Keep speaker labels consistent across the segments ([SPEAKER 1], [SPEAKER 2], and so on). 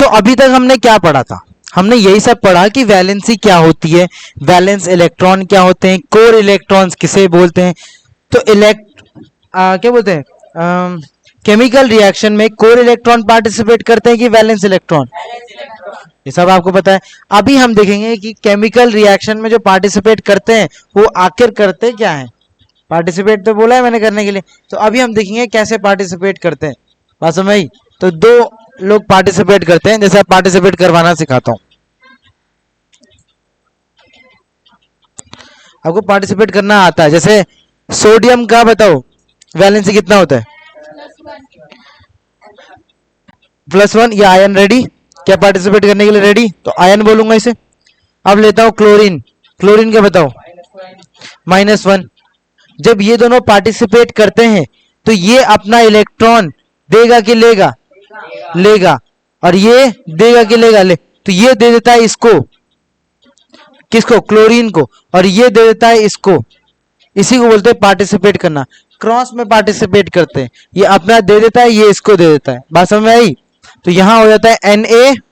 [SPEAKER 1] अभी तक हमने क्या पढ़ा था? हमने यही सब पढ़ा कि वैलेंसी क्या होती है, वैलेंस इलेक्ट्रॉन क्या होते हैं, कोर इलेक्ट्रॉन्स किसे बोलते हैं। तो क्या बोलते हैं, केमिकल रिएक्शन में कोर इलेक्ट्रॉन पार्टिसिपेट करते हैं कि वैलेंस इलेक्ट्रॉन, ये सब आपको पता है। अभी हम देखेंगे कि केमिकल रिएक्शन में जो पार्टिसिपेट करते हैं वो आखिर करते क्या है। पार्टिसिपेट तो बोला है मैंने करने के लिए, तो अभी हम देखेंगे कैसे पार्टिसिपेट करते हैं। बात समझ आई? तो दो लोग पार्टिसिपेट करते हैं, जैसे आप पार्टिसिपेट करवाना सिखाता हूं आपको। पार्टिसिपेट करना आता है, जैसे सोडियम का बताओ वैलेंसी कितना होता है? +1। ये आयन रेडी क्या पार्टिसिपेट करने के लिए? रेडी, तो आयन बोलूंगा इसे। अब लेता हूं क्लोरीन, क्लोरीन का बताओ -1। जब ये दोनों पार्टिसिपेट करते हैं तो ये अपना इलेक्ट्रॉन देगा कि लेगा? लेगा। और ये देगा कि लेगा? ले। तो ये दे देता है इसको, किसको? क्लोरीन को। और ये दे देता है इसको। इसी को बोलते हैं पार्टिसिपेट करना। क्रॉस में पार्टिसिपेट करते हैं, ये अपना दे देता है, ये इसको दे देता है। बात समझ में आई? तो यहां हो जाता है NaCl,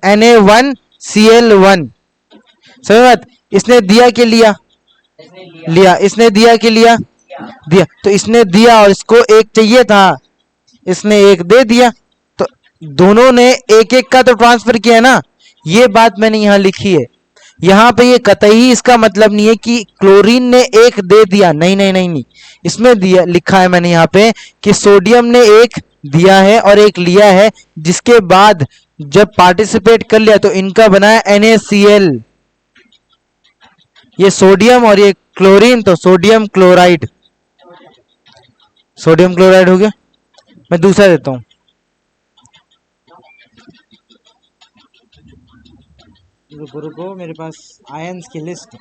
[SPEAKER 1] Na1Cl1। समझ बात? इसने दिया कि लिया? लिया। इसने दिया कि लिया? दिया। तो इसने दिया और इसको एक चाहिए था, इसने एक दे दिया। तो दोनों ने एक एक का तो ट्रांसफर किया ना, ये बात मैंने यहां लिखी है। यहां पे ये कतई इसका मतलब नहीं है कि क्लोरीन ने एक दे दिया, नहीं नहीं नहीं नहीं। इसमें दिया लिखा है मैंने यहां पे कि सोडियम ने एक दिया है और एक लिया है, जिसके बाद जब पार्टिसिपेट कर लिया तो इनका बना है NaCl। ये सोडियम और ये क्लोरीन, तो सोडियम क्लोराइड, सोडियम क्लोराइड हो गया। मैं दूसरा देता हूं, रुको रुको, मेरे पास आयंस की लिस्ट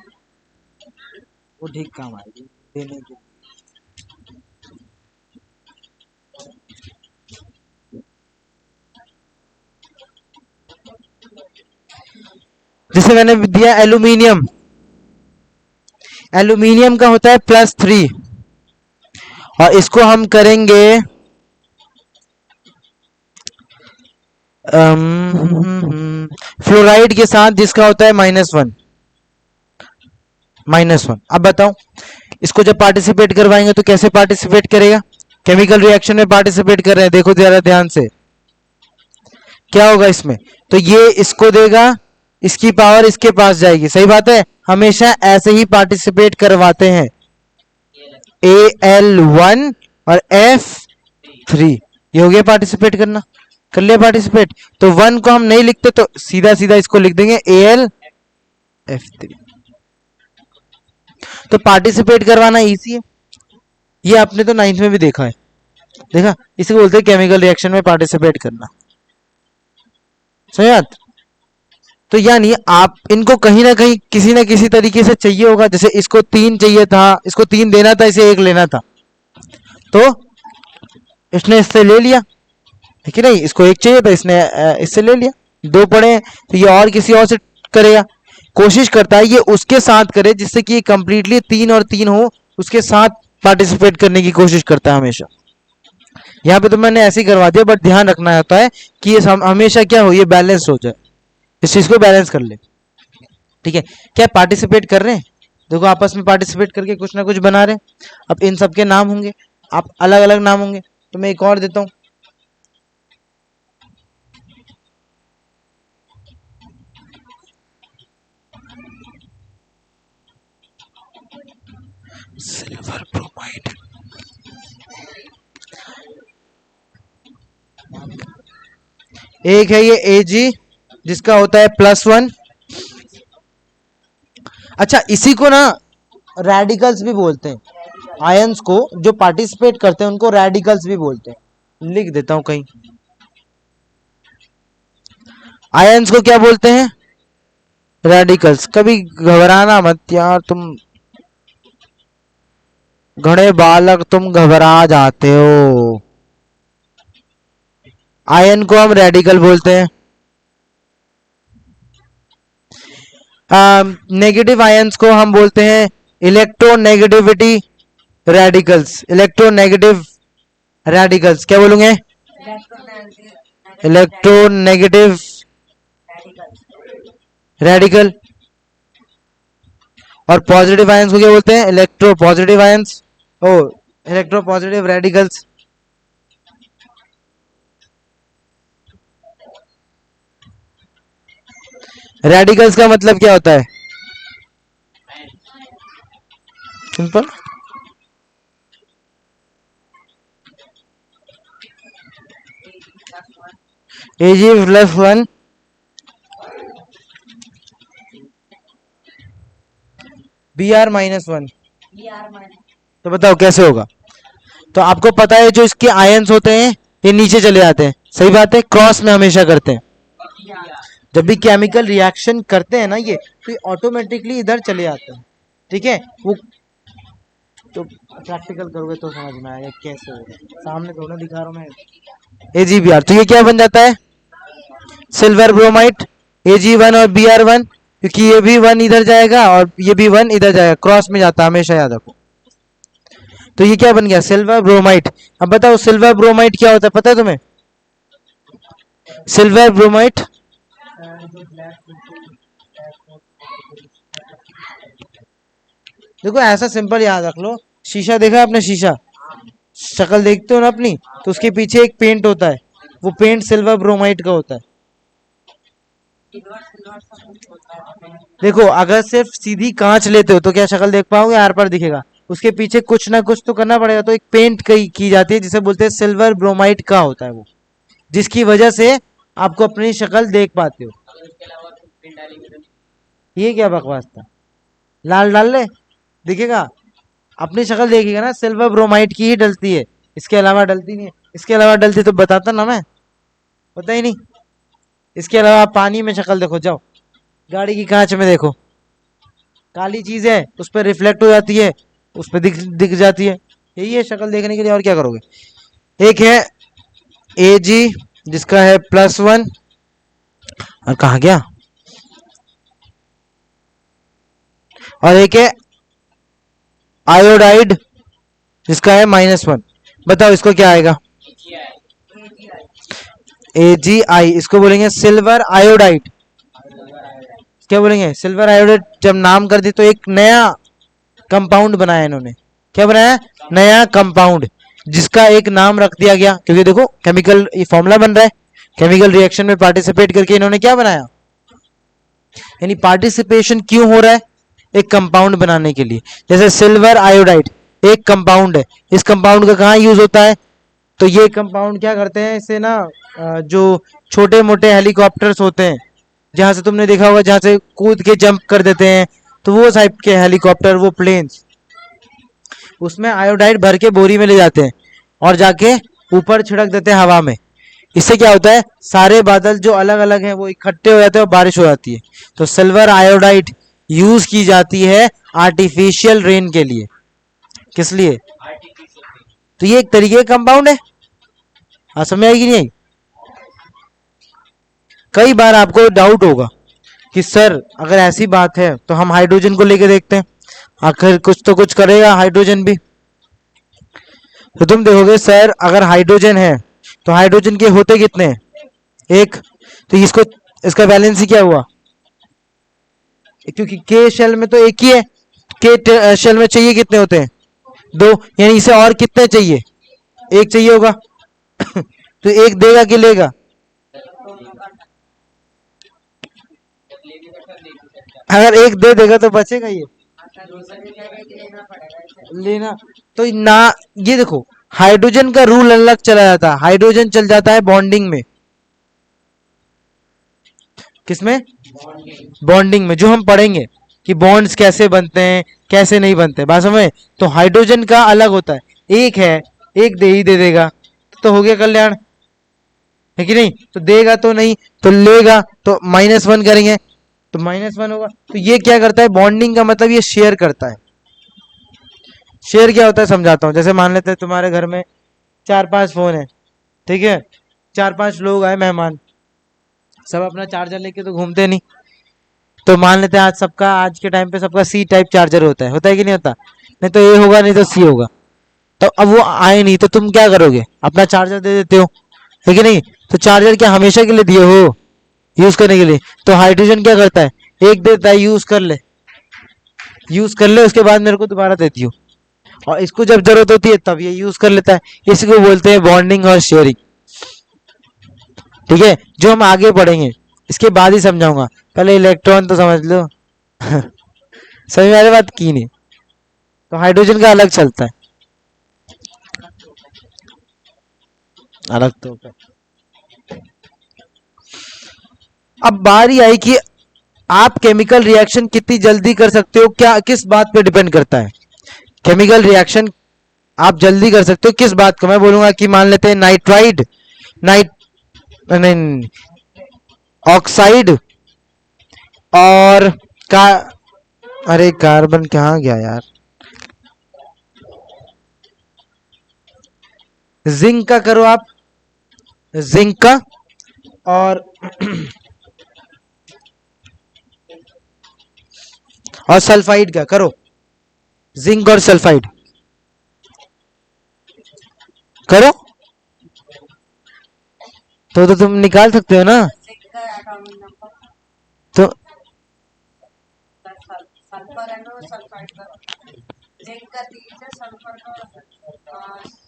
[SPEAKER 1] वो ठीक काम आएगी देने की। जिसे मैंने दिया एल्यूमिनियम, एल्यूमिनियम का होता है +3 और इसको हम करेंगे फ्लोराइड के साथ, जिसका होता है -1। अब बताओ इसको जब पार्टिसिपेट करवाएंगे तो कैसे पार्टिसिपेट करेगा? केमिकल रिएक्शन में पार्टिसिपेट कर रहे हैं, देखो जरा ध्यान से क्या होगा इसमें। तो ये इसको देगा, इसकी पावर इसके पास जाएगी। सही बात है, हमेशा ऐसे ही पार्टिसिपेट करवाते हैं। Al1 और F3, ये हो गया पार्टिसिपेट करना। कर लिया पार्टिसिपेट, तो 1 को हम नहीं लिखते तो सीधा सीधा इसको लिख देंगे AlF3। तो पार्टिसिपेट करवाना इजी है, ये आपने तो 9th में भी देखा है। देखा, इसी को बोलते हैं केमिकल रिएक्शन में पार्टिसिपेट करना। सही बात। तो यानी आप इनको कहीं ना कहीं किसी ना किसी तरीके से चाहिए होगा। जैसे इसको 3 चाहिए था, इसको 3 देना था, इसे 1 लेना था, तो इसने इससे ले लिया, है कि नहीं? इसको 1 चाहिए था, इसने इससे ले लिया। 2 पड़े हैं तो ये और किसी और से करेगा, कोशिश करता है ये उसके साथ करे, जिससे कि कंप्लीटली 3 और 3 हो, उसके साथ पार्टिसिपेट करने की कोशिश करता है हमेशा। यहाँ पे तो मैंने ऐसे ही करवा दिया, बट ध्यान रखना होता है कि ये हमेशा क्या हो, ये बैलेंस हो जाए, इस चीज को बैलेंस कर ले। ठीक है, क्या पार्टिसिपेट कर रहे हैं? देखो आपस में पार्टिसिपेट करके कुछ ना कुछ बना रहे हैं। अब इन सबके नाम होंगे, आप अलग अलग नाम होंगे, तो मैं एक और देता हूं, सिल्वर ब्रोमाइड। एक है ये Ag, जिसका होता है +1। अच्छा, इसी को ना रेडिकल्स भी बोलते हैं। आयंस को जो पार्टिसिपेट करते हैं उनको रेडिकल्स भी बोलते हैं। लिख देता हूं कहीं, आयंस को क्या बोलते हैं? रेडिकल्स। कभी घबराना मत यार, तुम घणे बालक, तुम घबरा जाते हो। आयन को हम रेडिकल बोलते हैं। नेगेटिव आयंस को हम बोलते हैं इलेक्ट्रोनेगेटिविटी रेडिकल्स, इलेक्ट्रोनेगेटिव रेडिकल्स क्या बोलूंगे? Electronegative radical. और पॉजिटिव आयंस को क्या बोलते हैं? Electropositive ions. ओ, इलेक्ट्रो पॉजिटिव रेडिकल्स। रेडिकल्स का मतलब क्या होता है? Simple, Ag+1 Br-1। तो बताओ कैसे होगा? तो आपको पता है जो इसके आयंस होते हैं ये नीचे चले जाते हैं, सही बात है, क्रॉस में हमेशा करते हैं। जब भी केमिकल रिएक्शन करते हैं ना ये, तो ये ऑटोमेटिकली इधर चले जाते हैं, ठीक है। वो तो प्रैक्टिकल करोगे तो समझ में आएगा कैसे होगा, सामने थोड़ा दिखा रहा हूँ मैं। AgBr, तो ये क्या बन जाता है? Silver bromide. Ag1 और Br1, क्योंकि ये भी 1 इधर जाएगा और ये भी 1 इधर जाएगा, क्रॉस में जाता है हमेशा, याद रखो। तो ये क्या बन गया? Silver bromide. अब बताओ सिल्वर ब्रोमाइड क्या होता है, पता है तुम्हें? सिल्वर ब्रोमाइड देखो ऐसा सिंपल याद रख लो, शीशा देखा आपने? शीशा, शक्ल देखते हो ना अपनी, तो उसके पीछे एक पेंट होता है, वो पेंट सिल्वर ब्रोमाइड का होता है। देखो अगर सिर्फ सीधी कांच लेते हो तो क्या शक्ल देख पाओगे? आर पार दिखेगा, उसके पीछे कुछ ना कुछ तो करना पड़ेगा, तो एक पेंट की जाती है जिसे बोलते हैं सिल्वर ब्रोमाइड का होता है वो, जिसकी वजह से आपको अपनी शक्ल देख पाते हो। ये क्या बकवास था? लाल डाल ले, दिखेगा, अपनी शक्ल देखेगा ना, सिल्वर ब्रोमाइड की ही डलती है, इसके अलावा डलती नहीं है। इसके अलावा डलती तो बताता ना मैं, पता ही नहीं। इसके अलावा आप पानी में शक्ल देखो, जाओ गाड़ी की कांच में देखो, काली चीज है उस पर रिफ्लेक्ट हो जाती है, उस पर दिख दिख जाती है, यही है शक्ल देखने के लिए, और क्या करोगे। एक है Ag जिसका है +1, और कहा गया, और एक है आयोडाइड जिसका है -1। बताओ इसको क्या आएगा? AgI, इसको बोलेंगे सिल्वर आयोडाइड। क्या बोलेंगे? Silver iodide. जब नाम कर दी तो एक नया कंपाउंड बनाया इन्होंने, क्या बनाया? नया कंपाउंड, जिसका एक नाम रख दिया गया, क्योंकि देखो केमिकल ये फॉर्मूला बन रहा है, केमिकल रिएक्शन में पार्टिसिपेट करके इन्होंने क्या बनाया, यानी पार्टिसिपेशन क्यों हो रहा है? एक कंपाउंड बनाने के लिए। जैसे सिल्वर आयोडाइड एक कंपाउंड है, इस कंपाउंड का कहाँ यूज होता है? तो ये कंपाउंड क्या करते हैं, इससे ना जो छोटे मोटे हेलीकॉप्टर्स होते हैं, जहां से तुमने देखा होगा जहां से कूद के जंप कर देते हैं, तो वो टाइप के हेलीकॉप्टर, वो प्लेन्स, उसमें आयोडाइड भर के बोरी में ले जाते हैं और जाके ऊपर छिड़क देते हैं हवा में। इससे क्या होता है, सारे बादल जो अलग अलग हैं वो इकट्ठे हो जाते हैं और बारिश हो जाती है। तो सिल्वर आयोडाइड यूज की जाती है आर्टिफिशियल रेन के लिए। किस लिए? तो ये एक तरीके का कंपाउंड है। हाँ, समझ आएगी नहीं आई? कई बार आपको डाउट होगा कि सर अगर ऐसी बात है तो हम हाइड्रोजन को लेके देखते हैं, आखिर कुछ तो कुछ करेगा हाइड्रोजन भी। तो तुम देखोगे सर अगर हाइड्रोजन है तो हाइड्रोजन के होते कितने हैं? एक। तो इसको, इसका वैलेंसी क्या हुआ? क्योंकि के शेल में तो एक ही है, के शेल में चाहिए कितने होते हैं? दो, यानी इसे और कितने चाहिए? एक चाहिए होगा। तो एक देगा कि लेगा? अगर एक दे देगा तो बचेगा ये लेना। तो ना, ये देखो हाइड्रोजन का रूल अलग चला जाता है, हाइड्रोजन चल जाता है बॉन्डिंग में। किसमें? बॉन्डिंग में, जो हम पढ़ेंगे कि बॉन्ड्स कैसे बनते हैं कैसे नहीं बनते, बात समझ। तो हाइड्रोजन का अलग होता है, एक है, एक दे ही दे देगा तो हो गया कल्याण, है कि नहीं? तो देगा तो नहीं, तो लेगा तो -1 करेंगे तो -1 होगा। तो ये क्या करता है, बॉन्डिंग का मतलब ये शेयर करता है। शेयर क्या होता है समझाता हूँ। जैसे मान लेते हैं तुम्हारे घर में 4-5 फोन है, ठीक है, 4-5 लोग आए मेहमान, सब अपना चार्जर लेके तो घूमते नहीं। तो मान लेते हैं आज सबका, आज के टाइम पे सबका C टाइप चार्जर होता है कि नहीं होता? नहीं तो ए होगा नहीं तो सी होगा। तो अब वो आए नहीं तो तुम क्या करोगे, अपना चार्जर दे देते हो, है कि नहीं। तो चार्जर क्या हमेशा के लिए दिए हो यूज करने के लिए, तो हाइड्रोजन क्या करता है, एक देता है, यूज कर ले, यूज कर ले, उसके बाद मेरे को दोबारा देती हो, और इसको जब जरूरत होती है तब ये यूज कर लेता है। इसी को बोलते हैं बॉन्डिंग और शेयरिंग। ठीक है, जो हम आगे पढ़ेंगे इसके बाद ही समझाऊंगा, पहले इलेक्ट्रॉन तो समझ लो। समझ में आ रही बात की नहीं। तो हाइड्रोजन का अलग चलता है, अलग तो अब बारी आई कि आप केमिकल रिएक्शन कितनी जल्दी कर सकते हो, क्या किस बात पे डिपेंड करता है। केमिकल रिएक्शन आप जल्दी कर सकते हो किस बात को, मैं बोलूंगा कि मान लेते हैं नाइट्राइड, नाइट नहीं, ऑक्साइड और का, अरे कार्बन कहाँ गया यार, जिंक का करो आप, जिंक का, और सल्फाइड का करो, जिंक और सल्फाइड करो, तो तुम निकाल सकते हो ना। तो सल्फर है ना, सल्फाइड का, जिंक का 3 है, सल्फर का 5।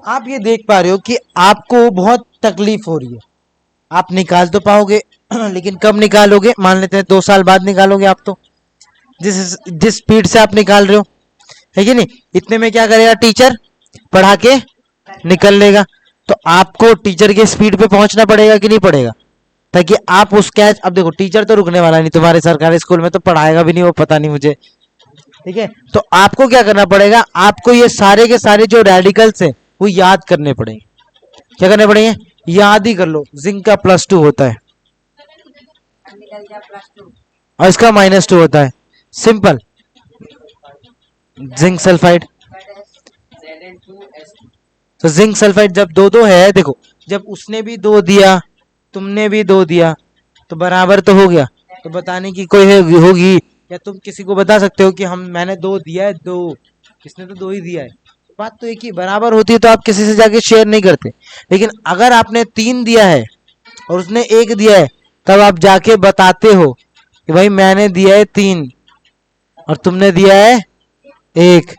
[SPEAKER 1] आप ये देख पा रहे हो कि आपको बहुत तकलीफ हो रही है, आप निकाल तो पाओगे लेकिन कब निकालोगे, मान लेते हैं 2 साल बाद निकालोगे आप, तो जिस जिस स्पीड से आप निकाल रहे हो, है कि नहीं, इतने में क्या करेगा टीचर, पढ़ा के निकल लेगा। तो आपको टीचर के स्पीड पे पहुंचना पड़ेगा कि नहीं पड़ेगा, ताकि आप उस कैच, अब देखो टीचर तो रुकने वाला नहीं, तुम्हारे सरकारी स्कूल में तो पढ़ाएगा भी नहीं वो, पता नहीं मुझे, ठीक है। तो आपको क्या करना पड़ेगा, आपको ये सारे के सारे जो रेडिकल्स हैं वो याद करने पड़ेंगे। क्या करने पड़ेंगे, याद ही कर लो। जिंक का +2 होता है और इसका -2 होता है, सिंपल, जिंक सल्फाइड। तो जिंक सल्फाइड जब 2-2 है, देखो जब उसने भी 2 दिया तुमने भी 2 दिया तो बराबर तो हो गया। तो बताने की कोई होगी, या तुम किसी को बता सकते हो कि मैंने 2 दिया है, 2, किसने तो 2 ही दिया है, बात तो एक ही बराबर होती है, तो आप किसी से जाके शेयर नहीं करते। लेकिन अगर आपने 3 दिया है और उसने 1 दिया है, तब आप जाके बताते हो कि भाई मैंने दिया है 3 और तुमने दिया है 1।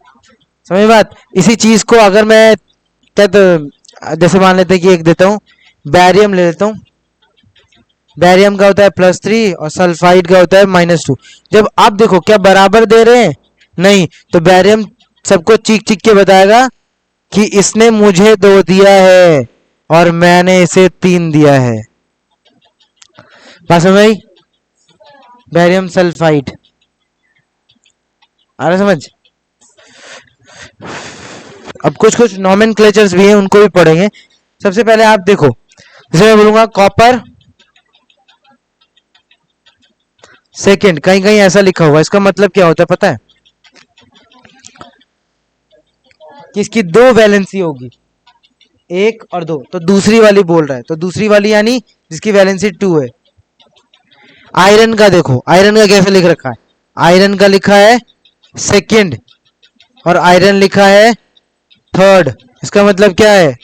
[SPEAKER 1] समझ बात। इसी चीज को अगर मैं जैसे मान लेते हैं कि 1 देता हूँ, बैरियम ले लेता हूँ, बैरियम का होता है +3 और सल्फाइड का होता है -2। जब आप देखो क्या बराबर दे रहे हैं, नहीं, तो बैरियम सबको चीख चीख के बताएगा कि इसने मुझे 2 दिया है और मैंने इसे 3 दिया है। बात समझ आई, बैरियम सल्फाइड आ रहा समझ। अब कुछ कुछ नॉमेनक्लेचर्स भी हैं, उनको भी पढ़ेंगे। सबसे पहले आप देखो, जैसे मैं बोलूंगा कॉपर सेकंड, कहीं कहीं ऐसा लिखा हुआ है, इसका मतलब क्या होता है पता है, कि इसकी 2 वैलेंसी होगी, 1 और 2, तो दूसरी वाली बोल रहा है, तो दूसरी वाली यानी जिसकी वैलेंसी 2 है। आयरन का देखो, आयरन का कैसे लिख रखा है, आयरन का लिखा है सेकंड और आयरन लिखा है थर्ड। इसका मतलब क्या है,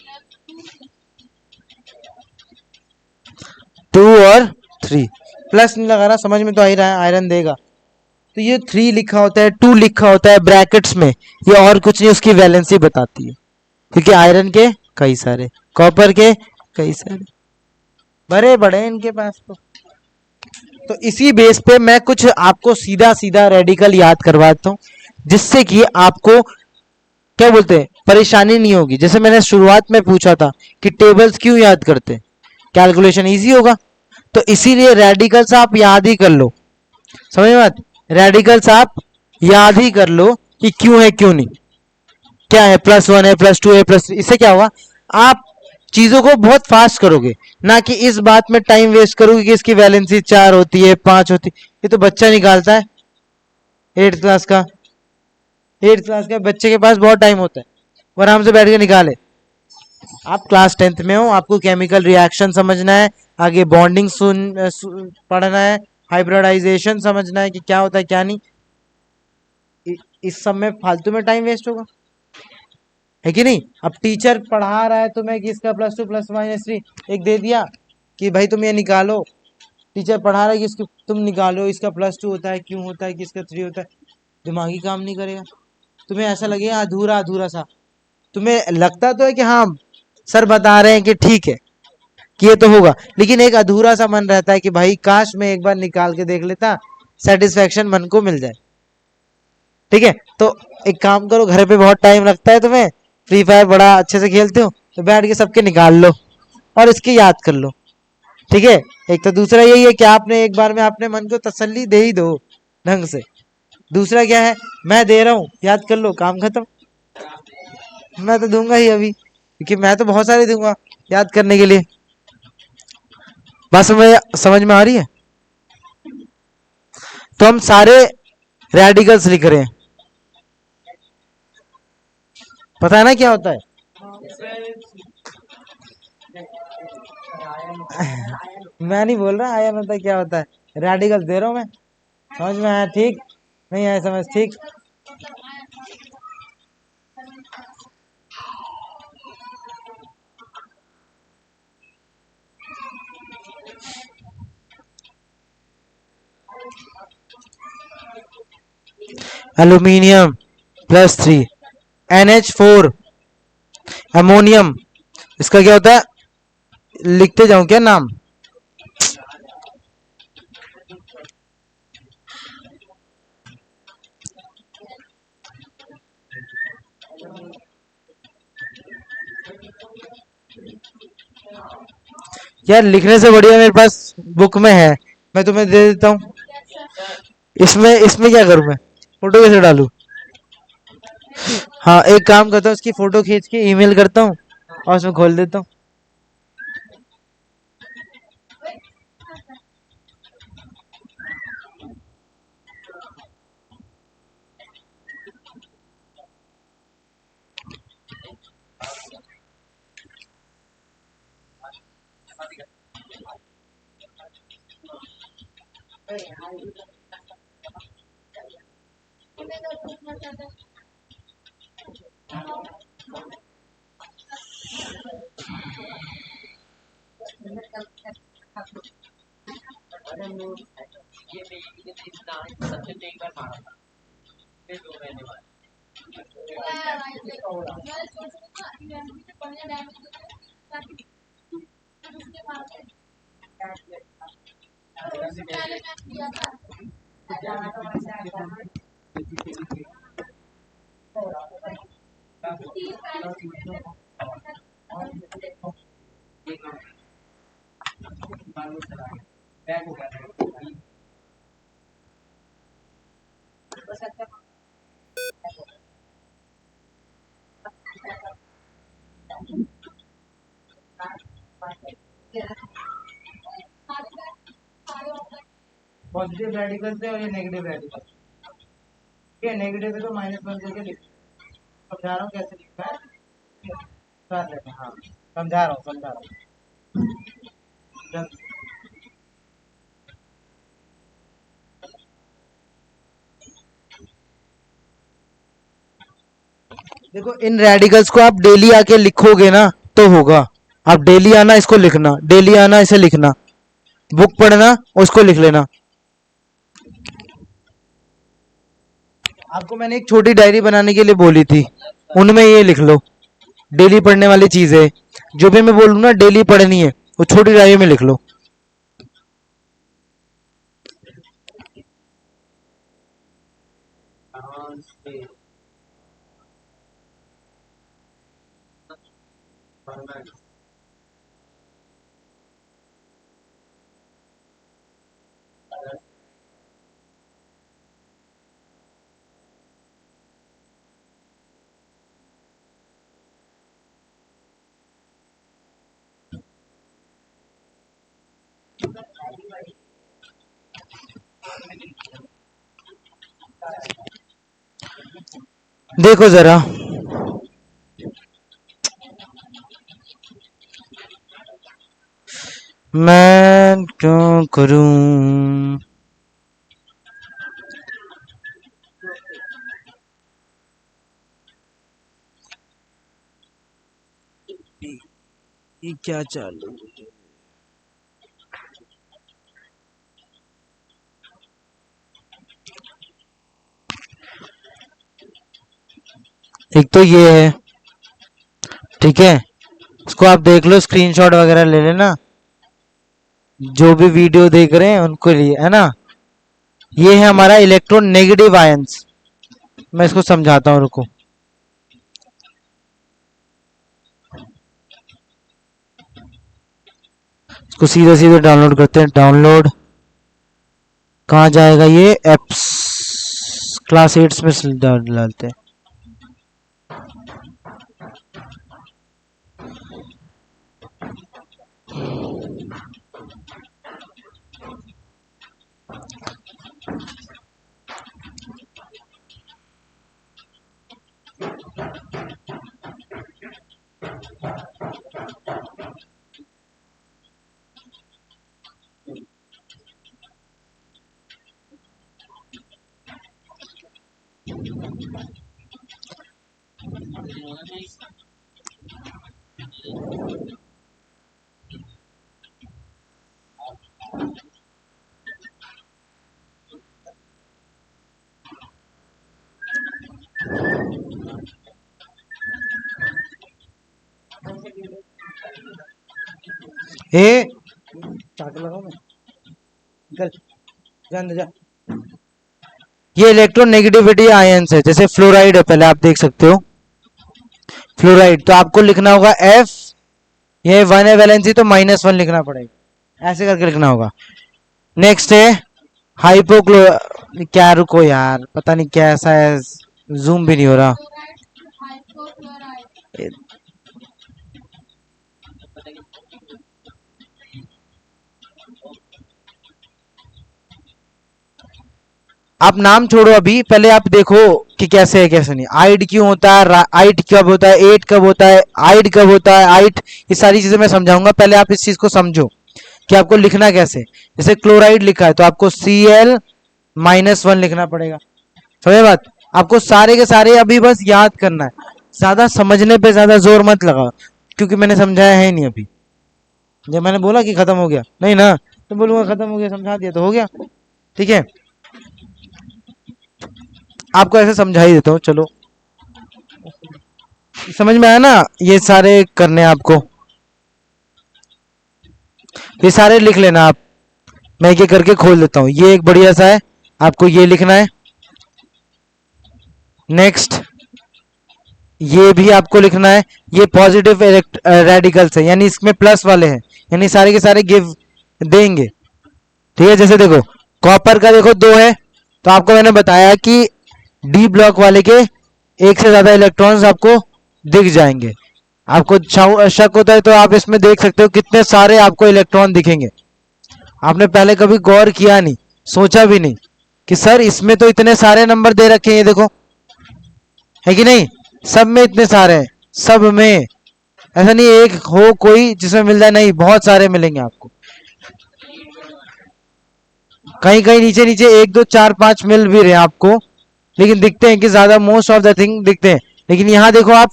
[SPEAKER 1] 2 और 3, प्लस नहीं लगा रहा, समझ में तो आ ही रहा है, आयरन देगा। तो ये 3 लिखा होता है, 2 लिखा होता है ब्रैकेट्स में, ये और कुछ नहीं, उसकी वैलेंसी बताती है। क्योंकि आयरन के कई सारे, कॉपर के कई सारे, बड़े बड़े इनके पास तो इसी बेस पे मैं कुछ आपको सीधा सीधा रेडिकल याद करवाता हूं, जिससे कि आपको क्या बोलते हैं, परेशानी नहीं होगी। जैसे मैंने शुरुआत में पूछा था कि टेबल्स क्यों याद करते, कैलकुलेशन इजी होगा, तो इसीलिए रेडिकल्स आप याद ही कर लो। समझ में बात, रेडिकल्स आप याद ही कर लो कि क्यों है क्यों नहीं, क्या है, +1 है, +2 है, +3। इससे क्या होगा, आप चीजों को बहुत फास्ट करोगे, ना कि इस बात में टाइम वेस्ट करोगे कि इसकी वैलेंसी 4 होती है, 5 होती है। ये तो बच्चा निकालता है 8th क्लास का, 8th क्लास के बच्चे के पास बहुत टाइम होता है, वो आराम से बैठ के निकाले। आप क्लास 10th में हो, आपको केमिकल रिएक्शन समझना है, आगे बॉन्डिंग पढ़ना है, हाइब्रिडाइजेशन समझना है कि क्या होता है क्या नहीं। इस सब में फालतू में टाइम वेस्ट होगा, है कि नहीं। अब टीचर पढ़ा रहा है तुम्हें कि इसका +2 +-3 एक दे दिया कि भाई तुम ये निकालो, टीचर पढ़ा रहा है कि इसको तुम निकालो, इसका +2 होता है क्यों होता है, किसका 3 होता है, दिमागी काम नहीं करेगा। तुम्हें ऐसा लगेगा अधूरा अधूरा सा, तुम्हें लगता तो है कि हाँ सर बता रहे हैं कि ठीक है कि ये तो होगा, लेकिन एक अधूरा सा मन रहता है कि भाई काश मैं एक बार निकाल के देख लेता, सेटिस्फेक्शन मन को मिल जाए। ठीक है, तो एक काम करो, घर पे बहुत टाइम लगता है तुम्हें, फ्री फायर बड़ा अच्छे से खेलते हो, तो बैठ के सबके निकाल लो और इसके याद कर लो। ठीक है, एक तो दूसरा यही है कि आपने एक बार में अपने मन को तसल्ली दे ही दो ढंग से। दूसरा क्या है, मैं दे रहा हूँ याद कर लो, काम खत्म। मैं तो दूंगा ही अभी, क्योंकि मैं तो बहुत सारे दूंगा याद करने के लिए। बस में समझ में आ रही है। तो हम सारे रेडिकल्स लिख रहे हैं, पता है ना क्या होता है। मैं नहीं बोल रहा आया मतलब क्या होता है, रेडिकल्स दे रहा हूं मैं। समझ में आया, ठीक नहीं आया समझ, ठीक। एल्यूमिनियम +3, NH4, अमोनियम, इसका क्या होता है, लिखते जाऊं क्या नाम। यार लिखने से बढ़िया मेरे पास बुक में है, मैं तुम्हें दे देता हूँ। इसमें इसमें क्या करूं मैं, फोटो कैसे डालूं। हाँ एक काम करता हूँ, उसकी फोटो खींच के ईमेल करता हूँ और उसमें खोल देता हूँ। पॉजिटिव रेडिकल से और ये नेगेटिव रेडिकल, ठीक है, नेगेटिव है तो -1 करके लिख, समझा रहा हूँ कैसे लिखना है, कर लेते हैं। हाँ समझा रहा हूँ समझा रहा हूँ। देखो इन रेडिकल्स को आप डेली आके लिखोगे ना तो होगा। आप डेली आना, इसको लिखना, डेली आना, इसे लिखना, बुक पढ़ना, उसको लिख लेना। आपको मैंने एक छोटी डायरी बनाने के लिए बोली थी, उनमें ये लिख लो, डेली पढ़ने वाली चीजें, जो भी मैं बोलूँ ना डेली पढ़नी है, वो छोटी डायरी में लिख लो। देखो जरा, मैं क्यों करूं। ये क्या चालू। एक तो ये है, ठीक है, इसको आप देख लो, स्क्रीनशॉट वगैरह ले लेना, जो भी वीडियो देख रहे हैं उनको लिए, है ना। ये है हमारा इलेक्ट्रोनेगेटिव आयंस। मैं इसको समझाता हूँ, रुको। इसको सीधे सीधे डाउनलोड करते हैं। डाउनलोड कहाँ जाएगा ये, एप्स क्लास 8 में डालते हैं। ए चाट लगाओ, मैं निकल, जा अंदर जा। ये इलेक्ट्रोनेगेटिविटी आयंस है, जैसे फ्लोराइड है, पहले आप देख सकते हो फ्लोराइड, तो आपको लिखना होगा एफ, ये 1 है वैलेंसी, तो -1 लिखना पड़ेगा, ऐसे करके लिखना होगा। नेक्स्ट है हाइपोक्लो, क्या, रुको यार, पता नहीं क्या ऐसा है, जूम भी नहीं हो रहा। आप नाम छोड़ो अभी, पहले आप देखो कि कैसे है कैसे नहीं। आइड क्यों होता है, आइट कब होता है, एट कब होता है, आइड कब होता है, आइट, ये सारी चीजें मैं समझाऊंगा। पहले आप इस चीज को समझो कि आपको लिखना कैसे। जैसे क्लोराइड लिखा है तो आपको Cl-1 लिखना पड़ेगा, समझे बात। आपको सारे के सारे अभी बस याद करना है, ज्यादा समझने पे ज्यादा जोर मत लगा, क्योंकि मैंने समझाया है नहीं अभी। जब मैंने बोला कि खत्म हो गया, नहीं ना, तो बोलूंगा खत्म हो गया, समझा दिया तो हो गया, ठीक है। आपको ऐसे समझा ही देता हूँ, चलो समझ में आया ना। ये सारे करने आपको, ये सारे लिख लेना आप। मैं ये करके खोल देता हूँ। ये एक बढ़िया सा है, आपको ये लिखना है। नेक्स्ट, ये भी आपको लिखना है। ये पॉजिटिव रेडिकल्स है, यानी इसमें प्लस वाले हैं, यानी सारे के सारे गिव देंगे, ठीक है। जैसे देखो कॉपर का देखो 2 है, तो आपको मैंने बताया कि डी ब्लॉक वाले के एक से ज्यादा इलेक्ट्रॉन्स आपको दिख जाएंगे। आपको शक होता है तो आप इसमें देख सकते हो कितने सारे आपको इलेक्ट्रॉन दिखेंगे। आपने पहले कभी गौर किया नहीं, सोचा भी नहीं कि सर इसमें तो इतने सारे नंबर दे रखे हैं, ये देखो, है कि नहीं, सब में इतने सारे हैं, सब में, ऐसा नहीं एक हो कोई जिसमें मिल जाए, नहीं, बहुत सारे मिलेंगे आपको। कहीं कहीं नीचे नीचे 1 2 4 5 मिल भी रहे हैं आपको, लेकिन दिखते हैं कि ज्यादा मोस्ट ऑफ द थिंग दिखते हैं। लेकिन यहां देखो आप,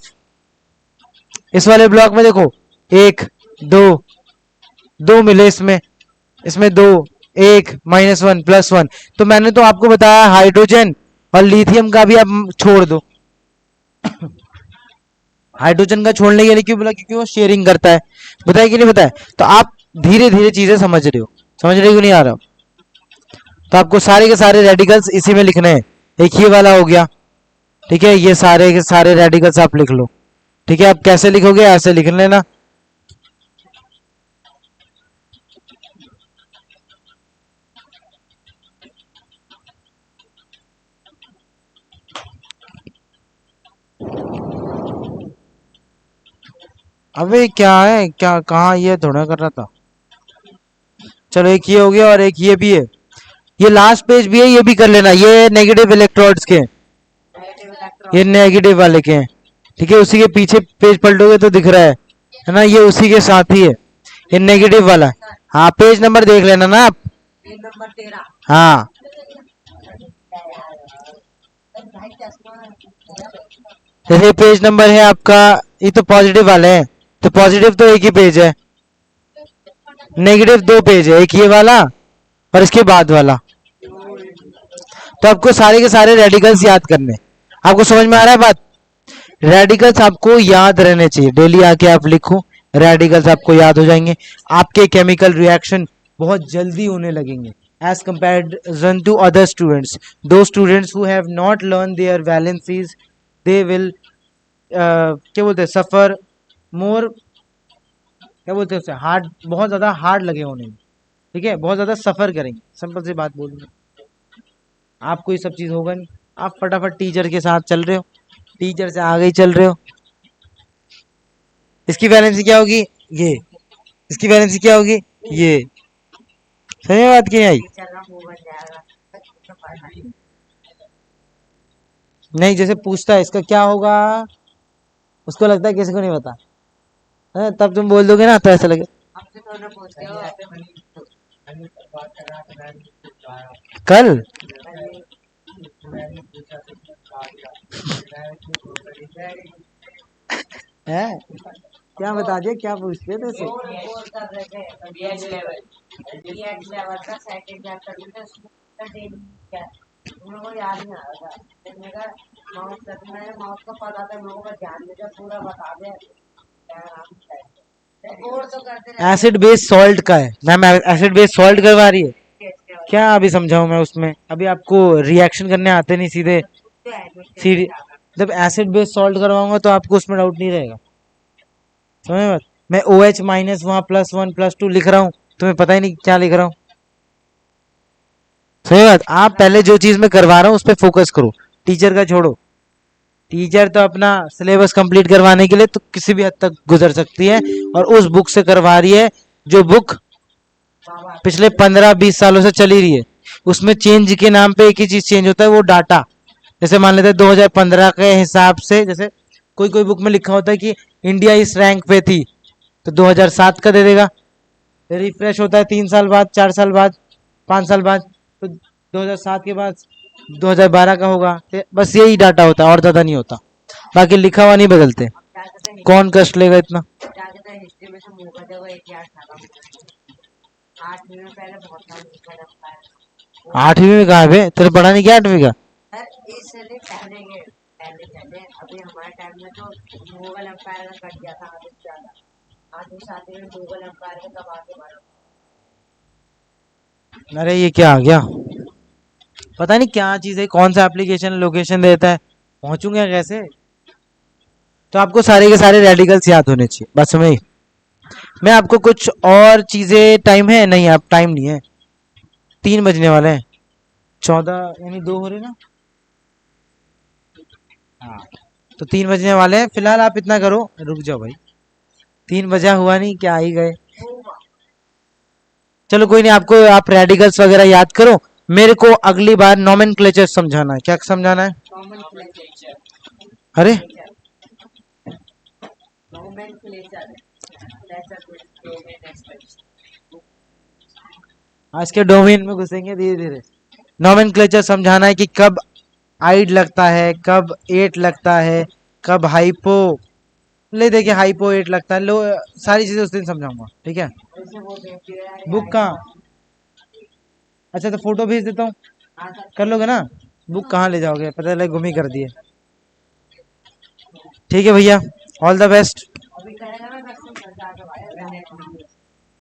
[SPEAKER 1] इस वाले ब्लॉक में देखो, 1 2 2 मिले इसमें, इसमें 2 1 -1 +1। तो मैंने तो आपको बताया हाइड्रोजन और लिथियम का भी आप छोड़ दो। हाइड्रोजन का छोड़ने के लिए क्यों बोला, क्योंकि वो शेयरिंग करता है, बताया कि नहीं बताया। तो आप धीरे धीरे चीजें समझ रहे हो, समझ रहे हो नहीं आ रहा। तो आपको सारे के सारे रेडिकल्स इसी में लिखने हैं। एक ये वाला हो गया, ठीक है, ये सारे के सारे रेडिकल्स आप लिख लो, ठीक है, अब कैसे लिखोगे, ऐसे लिख लेना। अबे क्या है, क्या कहाँ, ये थोड़ा कर रहा था। चलो एक ये हो गया और एक ये भी है। ये लास्ट पेज भी है, ये भी कर लेना। ये नेगेटिव इलेक्ट्रोड्स के हैं, ये नेगेटिव वाले के हैं। ठीक है, उसी के पीछे पेज पलटोगे तो दिख रहा है ना, ये उसी के साथ ही है, ये नेगेटिव वाला। हाँ पेज नंबर देख लेना ना आप। हाँ जैसे पेज नंबर है आपका, ये तो पॉजिटिव वाले हैं, तो पॉजिटिव तो एक ही पेज है, नेगेटिव दो पेज है, एक ये वाला और इसके बाद वाला। तो आपको सारे के सारे रेडिकल्स याद करने। आपको समझ में आ रहा है बात? रेडिकल्स आपको याद रहने चाहिए, डेली आके आप लिखो, रेडिकल्स आपको याद हो जाएंगे। आपके केमिकल रिएक्शन बहुत जल्दी होने लगेंगे as comparison to other students. दो students who have not learn their valencies, they will क्या बोलते हैं, सफर मोर, क्या बोलते हैं उसे, हार्ड, बहुत ज्यादा हार्ड लगे होने में। ठीक है, बहुत ज्यादा सफर करेंगे, सिंपल सी बात बोल रहे हैं। आपको ये सब चीज होगा नहीं, आप फटाफट टीचर के साथ चल रहे हो, टीचर से आगे ही चल रहे हो। इसकी वैलेंसी क्या होगी, ये, इसकी वैलेंसी क्या होगी, ये। समझ में बात की नहीं आई? नहीं, जैसे पूछता है इसका क्या होगा, उसको लगता है किसी को नहीं पता है, तब तुम बोल दोगे ना तो ऐसा लगे। कल है, क्या बता दिया, क्या पूछते थे उसे? एसिड बेस सॉल्ट का है मैम, एसिड बेस सॉल्ट करवा रही है। क्या अभी समझाऊं मैं उसमें, अभी आपको रिएक्शन करने आते नहीं, सीधे सीधे जब एसिड बेस सॉल्ट करवाऊंगा तो आपको उसमें डाउट नहीं रहेगा। समझ मत, मैं ओ एच माइनस वहां +1 +2 लिख रहा हूँ, तुम्हें पता ही नहीं क्या लिख रहा हूँ। सही बात, आप पहले जो चीज मैं करवा रहा हूँ उस पर फोकस करो, टीचर का छोड़ो। टीचर तो अपना सिलेबस कंप्लीट करवाने के लिए तो किसी भी हद तक गुजर सकती है, और उस बुक से करवा रही है जो बुक पिछले 15-20 सालों से चली रही है। उसमें चेंज के नाम पे एक ही चीज चेंज होता है, वो डाटा। जैसे मान लेते हैं 2015 के हिसाब से, जैसे कोई कोई बुक में लिखा होता है कि इंडिया इस रैंक पे थी, तो 2007 का दे देगा। रिफ्रेश होता है 3 साल बाद, 4 साल बाद, 5 साल बाद, तो 2007 के बाद 2012 का होगा। तो बस यही डाटा होता है और ज्यादा नहीं होता, बाकी लिखा हुआ नहीं बदलते। कौन कष्ट लेगा इतना? आठवीं में कहा है, तेरे पढ़ा नहीं क्या 8वीं का? अरे ये क्या आ गया, पता नहीं क्या चीज है, कौन सा एप्लीकेशन लोकेशन देता है, पहुंचूंगा कैसे? तो आपको सारे के सारे रेडिकल्स याद होने चाहिए, बस में। मैं आपको कुछ और चीजें, टाइम है नहीं, आप टाइम नहीं है, 3 बजने वाले हैं, 14 यानी 2 हो रहे ना। हाँ, तो 3 बजने वाले हैं, फिलहाल आप इतना करो, रुक जाओ भाई, 3 बजा हुआ नहीं, क्या ही गए। चलो कोई नहीं, आपको आप रेडिकल्स वगैरह याद करो, मेरे को अगली बार नॉमेनक्लेचर समझाना है। क्या समझाना है? अरे आज के डोमेन में घुसेंगे धीरे धीरे। नॉमेनक्लेचर समझाना है कि कब आइड लगता है, कब एट लगता है, कब हाइपो, ले देखिए हाइपो एट लगता है, लो, सारी चीजें उस दिन समझाऊंगा, ठीक है। बुक कहाँ? अच्छा तो फोटो भेज देता हूँ, कर लोगे ना? बुक कहाँ ले जाओगे, पता लगे गुम ही कर दिए। ठीक है भैया, ऑल द बेस्ट।